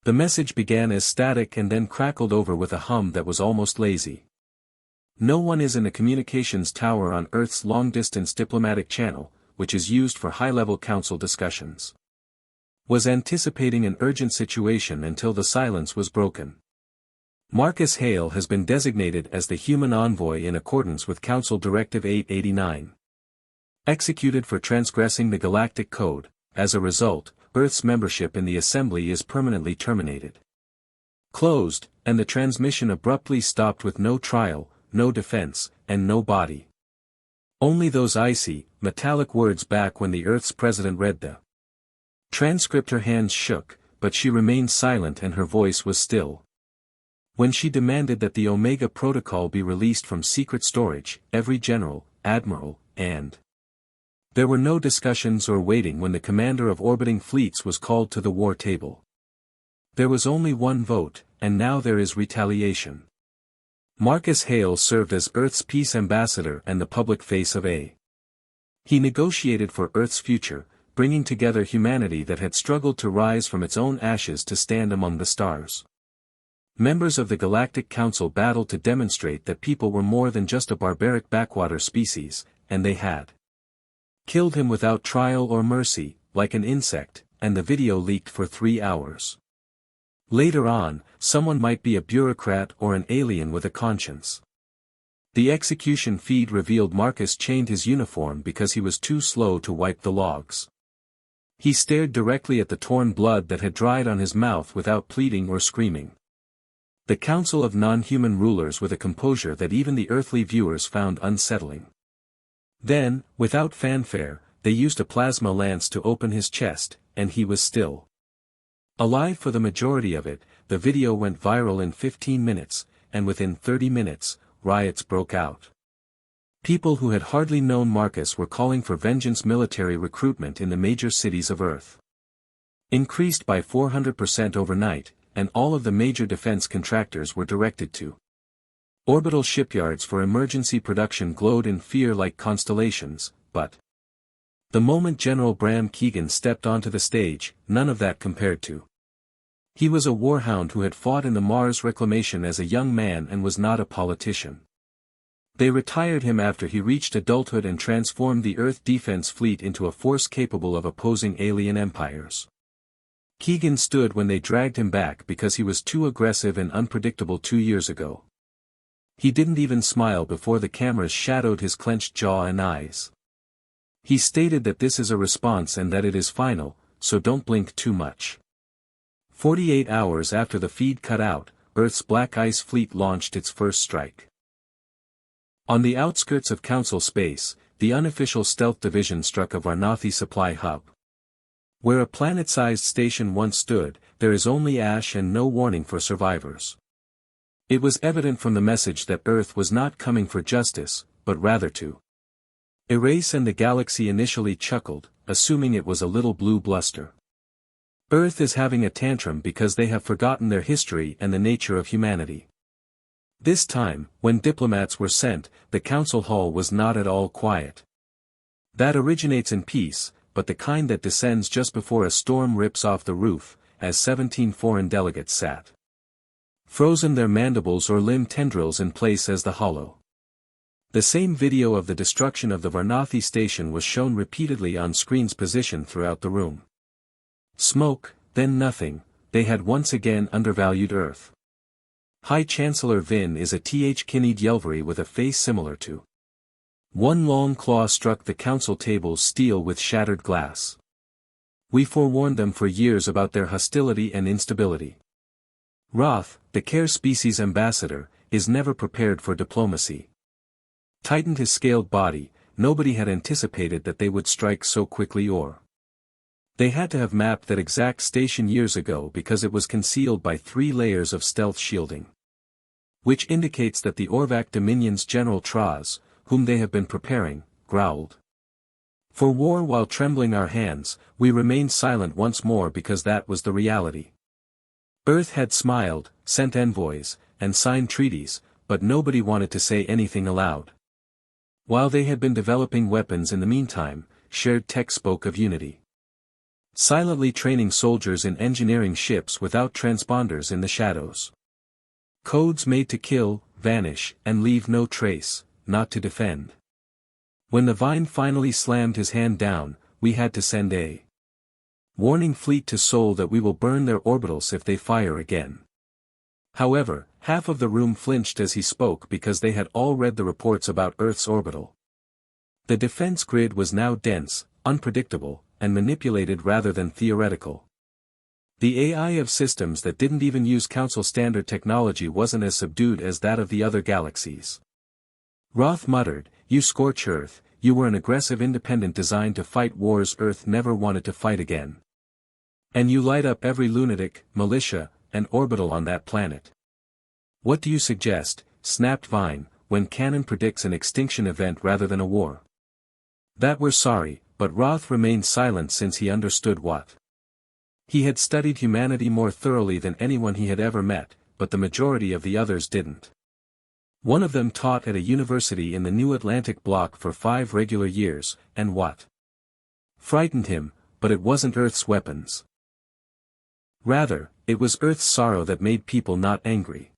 The message began as static and then crackled over with a hum that was almost lazy. No one is in a communications tower on Earth's long-distance diplomatic channel, which is used for high-level council discussions. Was anticipating an urgent situation until the silence was broken. Marcus Hale has been designated as the human envoy in accordance with Council Directive 889. Executed for transgressing the Galactic Code. As a result, Earth's membership in the Assembly is permanently terminated. Closed, and the transmission abruptly stopped with no trial, no defense, and no body. Only those icy, metallic words back when the Earth's president read the transcript. Her hands shook, but she remained silent and her voice was still. When she demanded that the Omega Protocol be released from secret storage, every general, admiral, and there were no discussions or waiting when the commander of orbiting fleets was called to the war table. There was only one vote, and now there is retaliation. Marcus Hale served as Earth's peace ambassador and the public face of A. He negotiated for Earth's future, bringing together humanity that had struggled to rise from its own ashes to stand among the stars. Members of the Galactic Council battled to demonstrate that people were more than just a barbaric backwater species, and they had killed him without trial or mercy, like an insect, and the video leaked for 3 hours. Later on, someone might be a bureaucrat or an alien with a conscience. The execution feed revealed Marcus chained his uniform because he was too slow to wipe the logs. He stared directly at the torn blood that had dried on his mouth without pleading or screaming. The council of non-human rulers with a composure that even the earthly viewers found unsettling. Then, without fanfare, they used a plasma lance to open his chest, and he was still alive for the majority of it. The video went viral in 15 minutes, and within 30 minutes, riots broke out. People who had hardly known Marcus were calling for vengeance. Military recruitment in the major cities of Earth increased by 400% overnight, and all of the major defense contractors were directed to orbital shipyards for emergency production. Glowed in fear like constellations, but the moment General Bram Keegan stepped onto the stage, none of that compared to. He was a warhound who had fought in the Mars Reclamation as a young man and was not a politician. They retired him after he reached adulthood and transformed the Earth Defense Fleet into a force capable of opposing alien empires. Keegan stood when they dragged him back because he was too aggressive and unpredictable 2 years ago. He didn't even smile before the cameras shadowed his clenched jaw and eyes. He stated that this is a response and that it is final, so don't blink too much. 48 hours after the feed cut out, Earth's Black Ice Fleet launched its first strike. On the outskirts of Council space, the unofficial stealth division struck a Varnathi supply hub. Where a planet-sized station once stood, there is only ash and no warning for survivors. It was evident from the message that Earth was not coming for justice, but rather to erase, and the galaxy initially chuckled, assuming it was a little blue bluster. Earth is having a tantrum because they have forgotten their history and the nature of humanity. This time, when diplomats were sent, the council hall was not at all quiet. That originates in peace, but the kind that descends just before a storm rips off the roof, as 17 foreign delegates sat frozen, their mandibles or limb tendrils in place as the hollow. The same video of the destruction of the Varnathi station was shown repeatedly on screens positioned throughout the room. Smoke, then nothing. They had once again undervalued Earth. High Chancellor Vin is a Kinney Yelvery with a face similar to. One long claw struck the council table's steel with shattered glass. We forewarned them for years about their hostility and instability. Roth, the Care Species ambassador, is never prepared for diplomacy. Tightened his scaled body. Nobody had anticipated that they would strike so quickly, or they had to have mapped that exact station years ago because it was concealed by 3 layers of stealth shielding. Which indicates that the Orvac Dominion's General Traz, whom they have been preparing, growled for war while trembling our hands. We remained silent once more because that was the reality. Earth had smiled, sent envoys, and signed treaties, but nobody wanted to say anything aloud. While they had been developing weapons in the meantime, shared tech spoke of unity. silently training soldiers in engineering ships without transponders in the shadows. Codes made to kill, vanish, and leave no trace, not to defend. When the Vine finally slammed his hand down, we had to send a warning fleet to Sol that we will burn their orbitals if they fire again. However, half of the room flinched as he spoke because they had all read the reports about Earth's orbital. The defense grid was now dense, unpredictable, and manipulated rather than theoretical. The AI of systems that didn't even use Council standard technology wasn't as subdued as that of the other galaxies. Roth muttered, "You scorch Earth, you were an aggressive independent designed to fight wars Earth never wanted to fight again. And you light up every lunatic, militia, and orbital on that planet. What do you suggest?" snapped Vine, "when canon predicts an extinction event rather than a war?" "That we're sorry," but Roth remained silent since he understood what. He had studied humanity more thoroughly than anyone he had ever met, but the majority of the others didn't. One of them taught at a university in the New Atlantic block for 5 regular years, and what frightened him, but it wasn't Earth's weapons. Rather, it was Earth's sorrow that made people not angry.